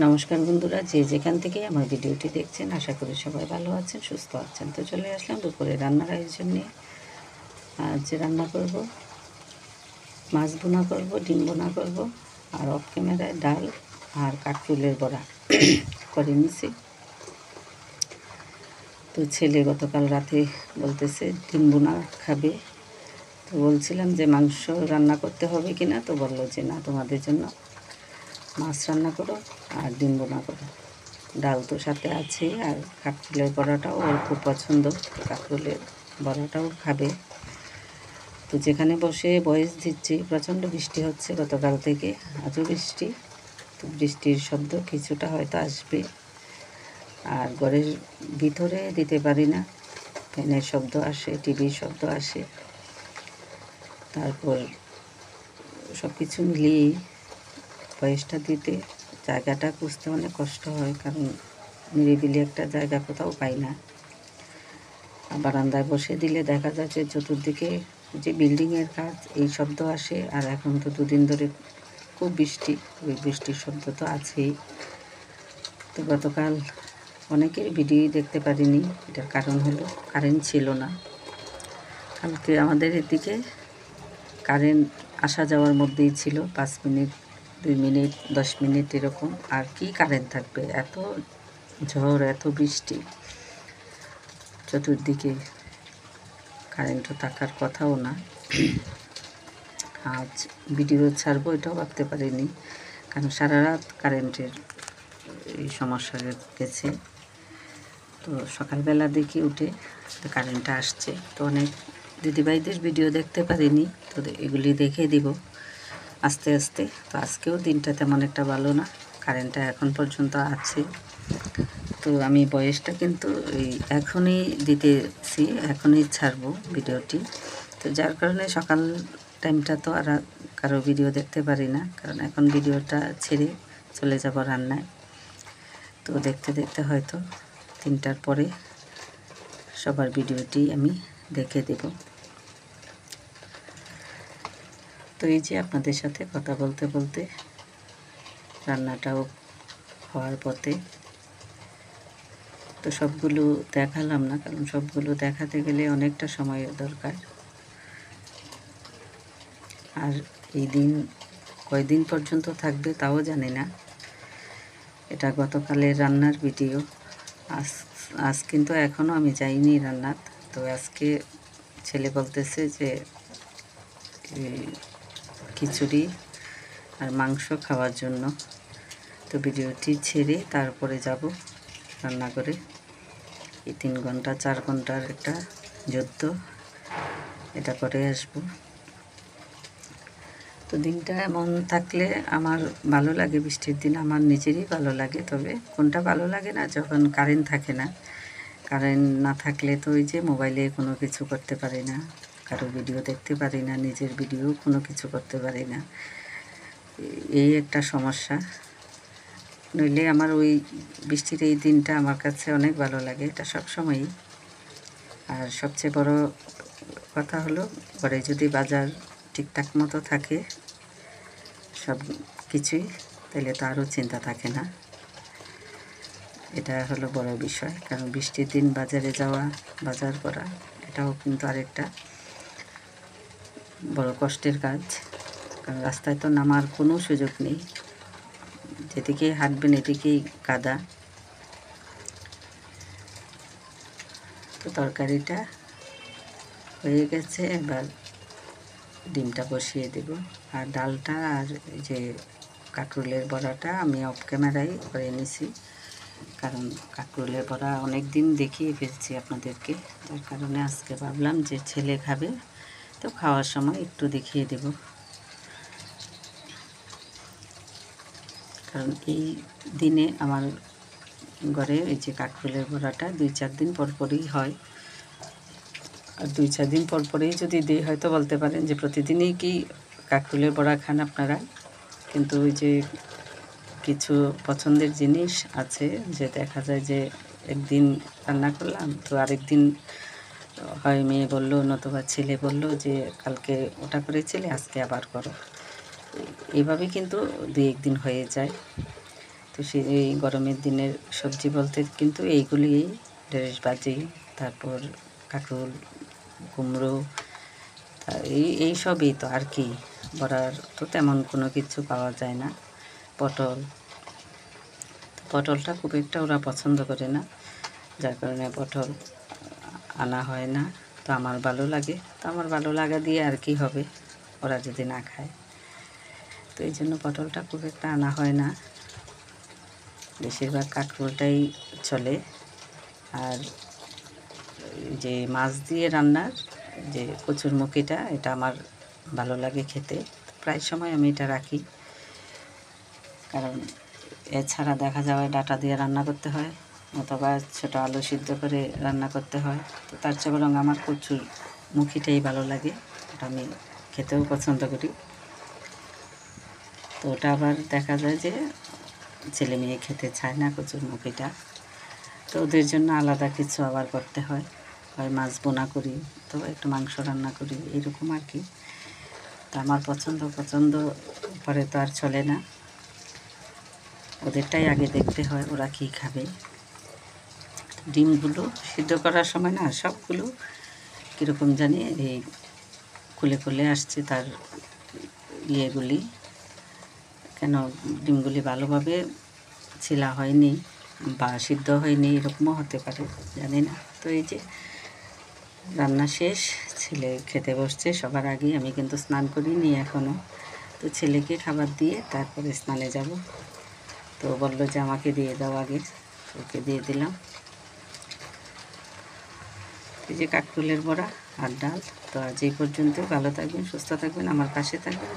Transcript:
নমস্কার বন্ধুরা, যে যেখান থেকে আমার ভিডিওটি দেখছেন আশা করি সবাই ভালো আছেন, সুস্থ আছেন। তো চলে আসলাম দুপুরে রান্নার আয়োজন নিয়ে। আজ রান্না করব, মাছ ভুনা করব, ডিম ভুনা করব, আর অফ ক্যামেরায় ডাল আর কাঁকরোলের বড়া করে নিছি। তো ছেলে গতকাল রাতে বলতেছে ডিম ভুনা খাবে। তো বলছিলাম যে মাংস রান্না করতে হবে কি না, তো বললো যে না, তোমাদের জন্য মাছ রান্না করো আর ডিম ভুনা করো। ডাল তো সাথে আছে, আর কাঁকরোলের বড়াটাও ওর খুব পছন্দ, কাঁকরোলের বড়াটাও খাবে। তো যেখানে বসে ভয়েস দিচ্ছি, প্রচণ্ড বৃষ্টি হচ্ছে গতকাল থেকে, আজও বৃষ্টি। তো বৃষ্টির শব্দ কিছুটা হয়তো আসবে, আর ঘরের ভিতরে দিতে পারি না, ফ্যানের শব্দ আসে, টিভির শব্দ আসে। তারপর সব কিছু মিলিয়েই ভয়েসটা দিতে জায়গাটা খুঁজতে অনেক কষ্ট হয়, কারণ নিরিবিলি একটা জায়গা কোথাও পাই না। বারান্দায় বসে দিলে দেখা যায় যে চতুর্দিকে যে বিল্ডিংয়ের কাজ, এই শব্দ আসে। আর এখন তো দুদিন ধরে খুব বৃষ্টি, ওই বৃষ্টির শব্দ তো আছেই। তো গতকাল অনেকের ভিডিও দেখতে পারিনি, এটার কারণ হলো কারেন্ট ছিল না। কালকে আমাদের এদিকে কারেন্ট আসা যাওয়ার মধ্যেই ছিল, 5 মিনিট, 2 মিনিট, 10 মিনিট এরকম। আর কি কারেন্ট থাকবে, এত ঝড়, এত বৃষ্টি, চতুর্দিকে কারেন্টও থাকার কথাও না। আজ ভিডিও ছাড়বো এটাও ভাবতে পারিনি, কারণ সারা রাত কারেন্টের এই সমস্যা গেছে। তো সকালবেলা দেখি উঠে কারেন্টটা আসছে, তো অনেক দিদিভাইদের ভিডিও দেখতে পারিনি, তো এগুলি দেখে দিব আস্তে আস্তে। তো আজকেও দিনটা তেমন একটা ভালো না, কারেন্টটা এখন পর্যন্ত আছে। তো আমি বয়সটা কিন্তু এখনই দিতেছি, এখনই ছাড়বো ভিডিওটি। তো যার কারণে সকাল টাইমটা তো আর কারো ভিডিও দেখতে পারি না, কারণ এখন ভিডিওটা ছেড়ে চলে যাব রান্নায়। তো দেখতে দেখতে হয়তো 3টার পরে সবার ভিডিওটি আমি দেখে দেব। তো এই যে আপনাদের সাথে কথা বলতে বলতে রান্নাটাও হওয়ার পথে। তো সবগুলো দেখালাম না, কারণ সবগুলো দেখাতে গেলে অনেকটা সময় দরকার। আর এই দিন কয়দিন পর্যন্ত থাকবে তাও জানি না। এটা গতকালের রান্নার ভিডিও। আজ কিন্তু এখনও আমি যাইনি রান্নার। তো আজকে ছেলে বলতেছে যে খিচুড়ি আর মাংস খাওয়ার জন্য। তো ভিডিওটি ছেড়ে তারপরে যাব রান্নাঘরে। এই 3 ঘন্টা 4 ঘন্টার একটা যুদ্ধ, এটা করে আসব। তো দিনটা এমন থাকলে আমার ভালো লাগে, বৃষ্টির দিন আমার নিজেরই ভালো লাগে। তবে কোনটা ভালো লাগে না, যখন কারেন্ট থাকে না। কারেন্ট না থাকলে তো ওই যে মোবাইলে কোনো কিছু করতে পারি না, কারো ভিডিও দেখতে পারি না, নিজের ভিডিও কোনো কিছু করতে পারি না, এই একটা সমস্যা। নইলে আমার ওই বৃষ্টির এই দিনটা আমার কাছে অনেক ভালো লাগে, এটা সবসময়ই। আর সবচেয়ে বড় কথা হলো, ঘরে যদি বাজার ঠিকঠাক মতো থাকে সব কিছুই, তাহলে তো আরও চিন্তা থাকে না। এটা হলো বড় বিষয়, কারণ বৃষ্টির দিন বাজারে যাওয়া, বাজার করা, এটাও কিন্তু আরেকটা বড় কষ্টের কাজ। কারণ রাস্তায় তো নামার কোনো সুযোগ নেই, যেদিকে হাঁটবেন এদিকেই কাদা। তো তরকারিটা হয়ে গেছে, এবার ডিমটা বসিয়ে দেব। আর ডালটা আর যে কাঁকরোলের বড়াটা আমি অফ ক্যামেরায় করে নিছি, কারণ কাঁকরোলের বড়া অনেক দিন দেখিয়ে ফেলছি আপনাদেরকে, যার কারণে আজকে ভাবলাম যে ছেলে খাবে, তো খাওয়ার সময় একটু দেখিয়ে দেব। কারণ এই দিনে আমার ঘরে এই যে কাঁকরোলের বড়াটা 2-4 দিন পর পরই হয়। আর 2-4 দিন পর পরেই যদি দিই, হয়তো বলতে পারেন যে প্রতিদিনই কি কাঁকরোলের বড়া খান আপনারা। কিন্তু ওই যে কিছু পছন্দের জিনিস আছে, যে দেখা যায় যে একদিন রান্না করলাম, তো আরেক দিন হয় মেয়ে বললো নতুবা ছেলে বললো যে কালকে ওটা করেছিলে, আজকে আবার করো। এইভাবে কিন্তু 2-1 দিন হয়ে যায়। তো এই গরমের দিনের সবজি বলতে কিন্তু এইগুলি, ঢেঁড়স ভাজি, তারপর কাঁকরোল, কুমড়ো, তা এই সবই তো, আর কি, বড়ার তো তেমন কোনো কিছু পাওয়া যায় না। পটলটা খুব একটা ওরা পছন্দ করে না, যার কারণে পটল আনা হয় না। তো আমার ভালো লাগে, তো আমার ভালো লাগা দিয়ে আর কি হবে ওরা যদি না খায়, তো এই জন্য পটলটা খুব একটা আনা হয় না। বেশিরভাগ কাঁকরোলটাই চলে। আর যে মাছ দিয়ে রান্নার যে কচুরমুখিটা, এটা আমার ভালো লাগে খেতে, প্রায় সময় আমি এটা রাখি, কারণ এছাড়া দেখা যাবে ডাঁটা দিয়ে রান্না করতে হয় অথবা ছোটো আলু সিদ্ধ করে রান্না করতে হয়। তো তার চেয়ে বরং আমার কচুরমুখিটাই ভালো লাগে, ওটা আমি খেতেও পছন্দ করি। তো ওটা আবার দেখা যায় যে ছেলে মেয়ে খেতে চায় না কচুরমুখিটা, তো ওদের জন্য আলাদা কিছু আবার করতে হয়, হয় মাছ বোনা করি, তো একটু মাংস রান্না করি, এরকম আর কি। তো আমার পছন্দ পরে তো আর চলে না, ওদেরটাই আগে দেখতে হয় ওরা কী খাবে। ডিমগুলো সিদ্ধ করার সময় না সবগুলো কীরকম জানি এই খুলে আসছে, তার ইয়েগুলি, কেন ডিমগুলি ভালোভাবে ছিলা হয়নি বা সিদ্ধ হয়নি, এরকমও হতে পারে, জানি না। তো এই যে রান্না শেষ, ছেলে খেতে বসছে সবার আগে, আমি কিন্তু স্নান করিনি এখনও। তো ছেলেকে খাবার দিয়ে তারপরে স্নানে যাব। তো বললো যে আমাকে দিয়ে দাও আগে, ওকে দিয়ে দিলাম। এই যে কাকরোলের বড়া আর ডাল। তো আজ এই পর্যন্ত, ভালো থাকবেন, সুস্থ থাকবেন, আমার পাশে থাকবেন।